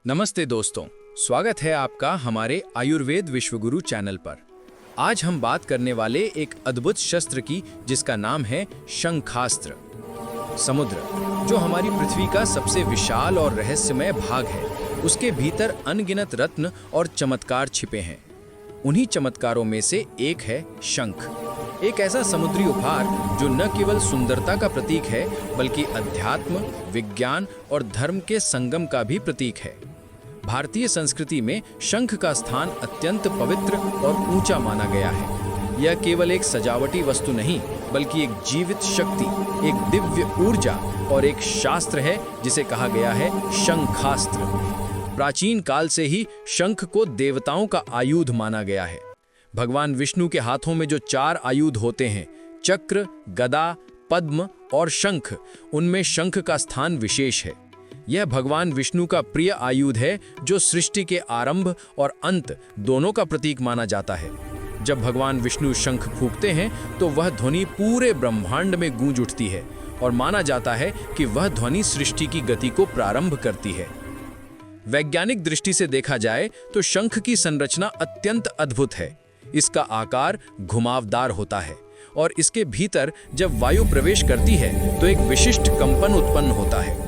नमस्ते दोस्तों, स्वागत है आपका हमारे आयुर्वेद विश्वगुरु चैनल पर। आज हम बात करने वाले एक अद्भुत शस्त्र की जिसका नाम है शंखास्त्र। समुद्र, जो हमारी पृथ्वी का सबसे विशाल और रहस्यमय भाग है, उसके भीतर अनगिनत रत्न और चमत्कार छिपे हैं। उन्हीं चमत्कारों में से एक है शंख, एक ऐसा समुद्री उपहार जो न केवल सुंदरता का प्रतीक है बल्कि अध्यात्म, विज्ञान और धर्म के संगम का भी प्रतीक है। भारतीय संस्कृति में शंख का स्थान अत्यंत पवित्र और ऊंचा माना गया है। यह केवल एक सजावटी वस्तु नहीं बल्कि एक जीवित शक्ति, एक दिव्य ऊर्जा और एक शास्त्र है जिसे कहा गया है शंखास्त्र। प्राचीन काल से ही शंख को देवताओं का आयुध माना गया है। भगवान विष्णु के हाथों में जो 4 आयुध होते हैं, चक्र, गदा, पद्म और शंख, उनमें शंख का स्थान विशेष है। यह भगवान विष्णु का प्रिय आयुध है जो सृष्टि के आरंभ और अंत दोनों का प्रतीक माना जाता है। जब भगवान विष्णु शंख फूंकते हैं तो वह ध्वनि पूरे ब्रह्मांड में गूंज उठती है और माना जाता है कि वह ध्वनि सृष्टि की गति को प्रारंभ करती है। वैज्ञानिक दृष्टि से देखा जाए तो शंख की संरचना अत्यंत अद्भुत है। इसका आकार घुमावदार होता है और इसके भीतर जब वायु प्रवेश करती है तो एक विशिष्ट कंपन उत्पन्न होता है।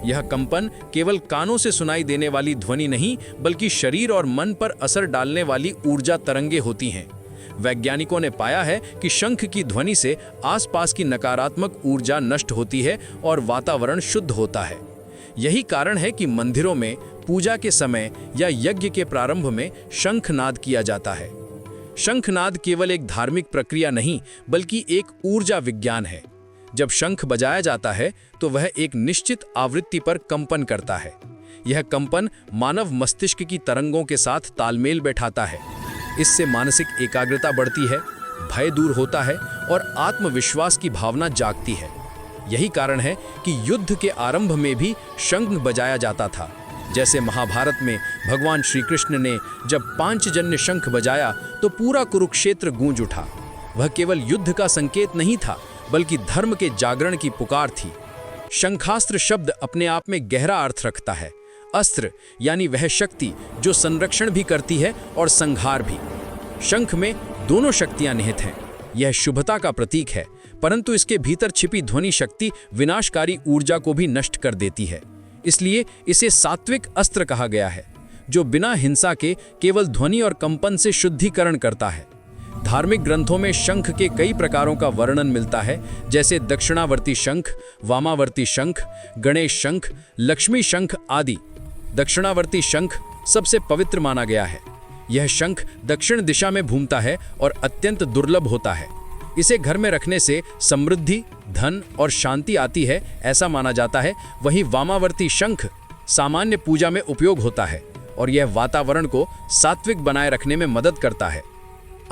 यह कंपन केवल कानों से सुनाई देने वाली ध्वनि नहीं बल्कि शरीर और मन पर असर डालने वाली ऊर्जा तरंगे होती हैं। वैज्ञानिकों ने पाया है कि शंख की ध्वनि से आसपास की नकारात्मक ऊर्जा नष्ट होती है और वातावरण शुद्ध होता है। यही कारण है कि मंदिरों में पूजा के समय या यज्ञ के प्रारंभ में शंखनाद किया जाता है। शंखनाद केवल एक धार्मिक प्रक्रिया नहीं बल्कि एक ऊर्जा विज्ञान है। जब शंख बजाया जाता है तो वह एक निश्चित आवृत्ति पर कंपन करता है। यह कंपन मानव मस्तिष्क की तरंगों के साथ तालमेल बैठाता है। इससे मानसिक एकाग्रता बढ़ती है, भय दूर होता है और आत्मविश्वास की भावना जागती है। यही कारण है कि युद्ध के आरंभ में भी शंख बजाया जाता था। जैसे महाभारत में भगवान श्री कृष्ण ने जब पांचजन्य शंख बजाया तो पूरा कुरुक्षेत्र गूंज उठा। वह केवल युद्ध का संकेत नहीं था बल्कि धर्म के जागरण की पुकार थी। शंखास्त्र शब्द अपने आप में गहरा अर्थ रखता है। अस्त्र यानी वह शक्ति जो संरक्षण भी करती है और संहार भी। शंख में दोनों शक्तियां निहित हैं। यह शुभता का प्रतीक है, परंतु इसके भीतर छिपी ध्वनि शक्ति विनाशकारी ऊर्जा को भी नष्ट कर देती है। इसलिए इसे सात्विक अस्त्र कहा गया है, जो बिना हिंसा के केवल ध्वनि और कंपन से शुद्धिकरण करता है। धार्मिक ग्रंथों में शंख के कई प्रकारों का वर्णन मिलता है, जैसे दक्षिणावर्ती शंख, वामावर्ती शंख, गणेश शंख, लक्ष्मी शंख आदि। दक्षिणावर्ती शंख सबसे पवित्र माना गया है। यह शंख दक्षिण दिशा में घूमता है और अत्यंत दुर्लभ होता है। इसे घर में रखने से समृद्धि, धन और शांति आती है, ऐसा माना जाता है। वहीं वामावर्ती शंख सामान्य पूजा में उपयोग होता है और यह वातावरण को सात्विक बनाए रखने में मदद करता है।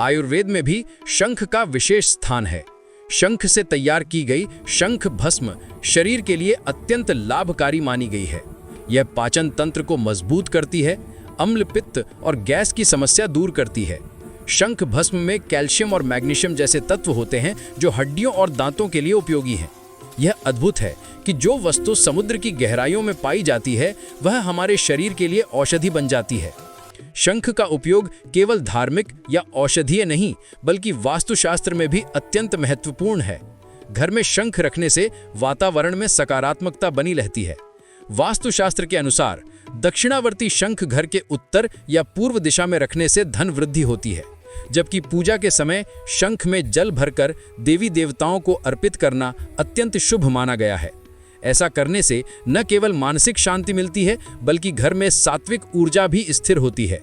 आयुर्वेद में भी शंख का विशेष स्थान है। शंख से तैयार की गई शंख भस्म शरीर के लिए अत्यंत लाभकारी मानी गई है। यह पाचन तंत्र को मजबूत करती है, अम्ल, पित्त और गैस की समस्या दूर करती है। शंख भस्म में कैल्शियम और मैग्नीशियम जैसे तत्व होते हैं जो हड्डियों और दांतों के लिए उपयोगी हैं। यह अद्भुत है कि जो वस्तु समुद्र की गहराइयों में पाई जाती है वह हमारे शरीर के लिए औषधि बन जाती है। शंख का उपयोग केवल धार्मिक या औषधीय नहीं बल्कि वास्तुशास्त्र में भी अत्यंत महत्वपूर्ण है। घर में शंख रखने से वातावरण में सकारात्मकता बनी रहती है। वास्तुशास्त्र के अनुसार दक्षिणावर्ती शंख घर के उत्तर या पूर्व दिशा में रखने से धन वृद्धि होती है, जबकि पूजा के समय शंख में जल भरकर देवी देवताओं को अर्पित करना अत्यंत शुभ माना गया है। ऐसा करने से न केवल मानसिक शांति मिलती है बल्कि घर में सात्विक ऊर्जा भी स्थिर होती है।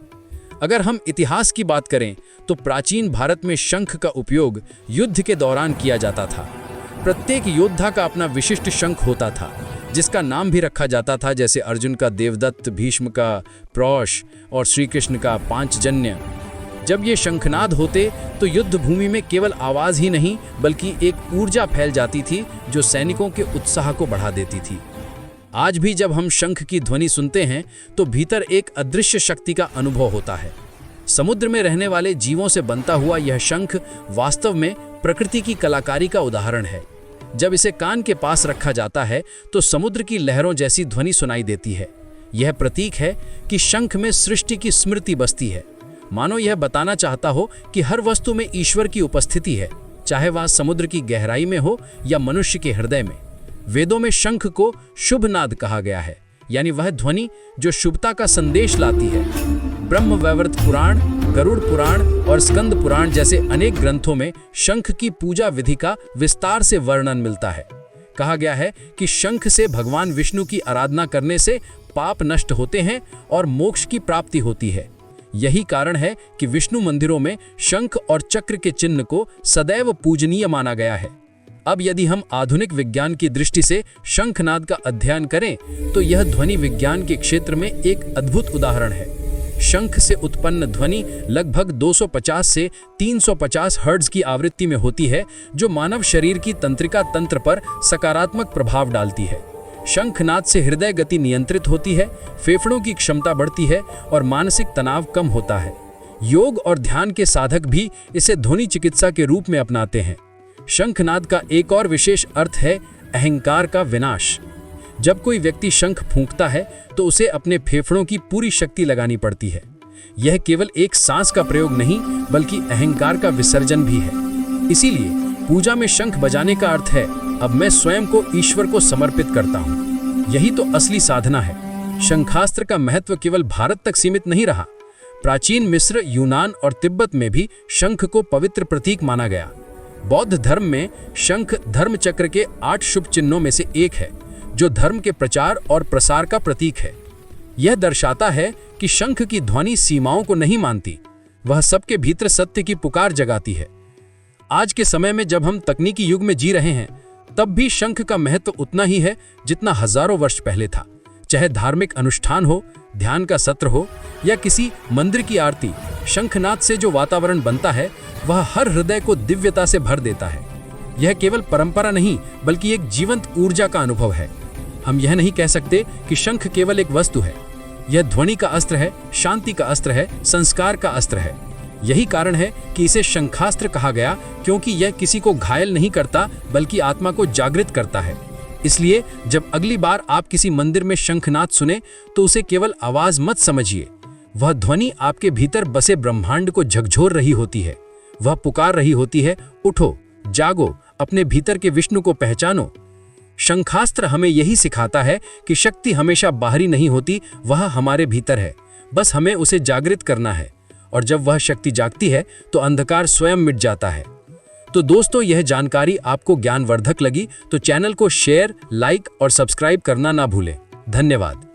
अगर हम इतिहास की बात करें तो प्राचीन भारत में शंख का उपयोग युद्ध के दौरान किया जाता था। प्रत्येक योद्धा का अपना विशिष्ट शंख होता था जिसका नाम भी रखा जाता था, जैसे अर्जुन का देवदत्त, भीष्म का प्रौष और श्री कृष्ण का पांचजन्य। जब ये शंखनाद होते तो युद्ध भूमि में केवल आवाज ही नहीं बल्कि एक ऊर्जा फैल जाती थी जो सैनिकों के उत्साह को बढ़ा देती थी। आज भी जब हम शंख की ध्वनि सुनते हैं तो भीतर एक अदृश्य शक्ति का अनुभव होता है। समुद्र में रहने वाले जीवों से बनता हुआ यह शंख वास्तव में प्रकृति की कलाकारी का उदाहरण है। जब इसे कान के पास रखा जाता है तो समुद्र की लहरों जैसी ध्वनि सुनाई देती है। यह प्रतीक है कि शंख में सृष्टि की स्मृति बसती है। मानो यह बताना चाहता हो कि हर वस्तु में ईश्वर की उपस्थिति है, चाहे वह समुद्र की गहराई में हो या मनुष्य के हृदय में। वेदों में शंख को शुभ नाद कहा गया है, यानी वह ध्वनि जो शुभता का संदेश लाती है। ब्रह्मवैवर्त पुराण, गरुड़ पुराण और स्कंद पुराण जैसे अनेक ग्रंथों में शंख की पूजा विधि का विस्तार से वर्णन मिलता है। कहा गया है कि शंख से भगवान विष्णु की आराधना करने से पाप नष्ट होते हैं और मोक्ष की प्राप्ति होती है। यही कारण है कि विष्णु मंदिरों में शंख और चक्र के चिन्ह को सदैव पूजनीय माना गया है। अब यदि हम आधुनिक विज्ञान की दृष्टि से शंखनाद का अध्ययन करें तो यह ध्वनि विज्ञान के क्षेत्र में एक अद्भुत उदाहरण है। शंख से उत्पन्न ध्वनि लगभग 250 से 350 हर्ट्ज की आवृत्ति में होती है, जो मानव शरीर की तंत्रिका तंत्र पर सकारात्मक प्रभाव डालती है। शंखनाद से हृदय गति नियंत्रित होती है, फेफड़ों की क्षमता बढ़ती है और मानसिक तनाव कम होता है। योग और ध्यान के साधक भी इसे ध्वनि चिकित्सा के रूप में अपनाते हैं। शंखनाद का एक और विशेष अर्थ है अहंकार का विनाश। जब कोई व्यक्ति शंख फूंकता है तो उसे अपने फेफड़ों की पूरी शक्ति लगानी पड़ती है। यह केवल एक सांस का प्रयोग नहीं बल्कि अहंकार का विसर्जन भी है। इसीलिए पूजा में शंख बजाने का अर्थ है अब मैं स्वयं को ईश्वर को समर्पित करता हूँ। यही तो असली साधना है। शंखास्त्र का महत्व केवल भारत तक सीमित नहीं रहा। प्राचीन मिस्र, यूनान और तिब्बत में भी शंख को पवित्र प्रतीक माना गया। बौद्ध धर्म में शंख धर्म चक्र के 8 शुभ चिन्हों में से एक है, जो धर्म के प्रचार और प्रसार का प्रतीक है। यह दर्शाता है कि शंख की ध्वनि सीमाओं को नहीं मानती, वह सबके भीतर सत्य की पुकार जगाती है। आज के समय में जब हम तकनीकी युग में जी रहे हैं, तब भी शंख का महत्व उतना ही है जितना हजारों वर्ष पहले था। चाहे धार्मिक अनुष्ठान हो, ध्यान का सत्र हो या किसी मंदिर की आरती, शंखनाद से जो वातावरण बनता है वह हर हृदय को दिव्यता से भर देता है। यह केवल परंपरा नहीं बल्कि एक जीवंत ऊर्जा का अनुभव है। हम यह नहीं कह सकते कि शंख केवल एक वस्तु है। यह ध्वनि का अस्त्र है, शांति का अस्त्र है, संस्कार का अस्त्र है। यही कारण है कि इसे शंखास्त्र कहा गया, क्योंकि यह किसी को घायल नहीं करता बल्कि आत्मा को जागृत करता है। इसलिए जब अगली बार आप किसी मंदिर में शंखनाद सुने तो उसे केवल आवाज मत समझिए। वह ध्वनि आपके भीतर बसे ब्रह्मांड को झकझोर रही होती है। वह पुकार रही होती है, उठो, जागो, अपने भीतर के विष्णु को पहचानो। शंखास्त्र हमें यही सिखाता है कि शक्ति हमेशा बाहरी नहीं होती, वह हमारे भीतर है। बस हमें उसे जागृत करना है, और जब वह शक्ति जागती है तो अंधकार स्वयं मिट जाता है। तो दोस्तों, यह जानकारी आपको ज्ञानवर्धक लगी तो चैनल को शेयर, लाइक और सब्सक्राइब करना ना भूलें। धन्यवाद।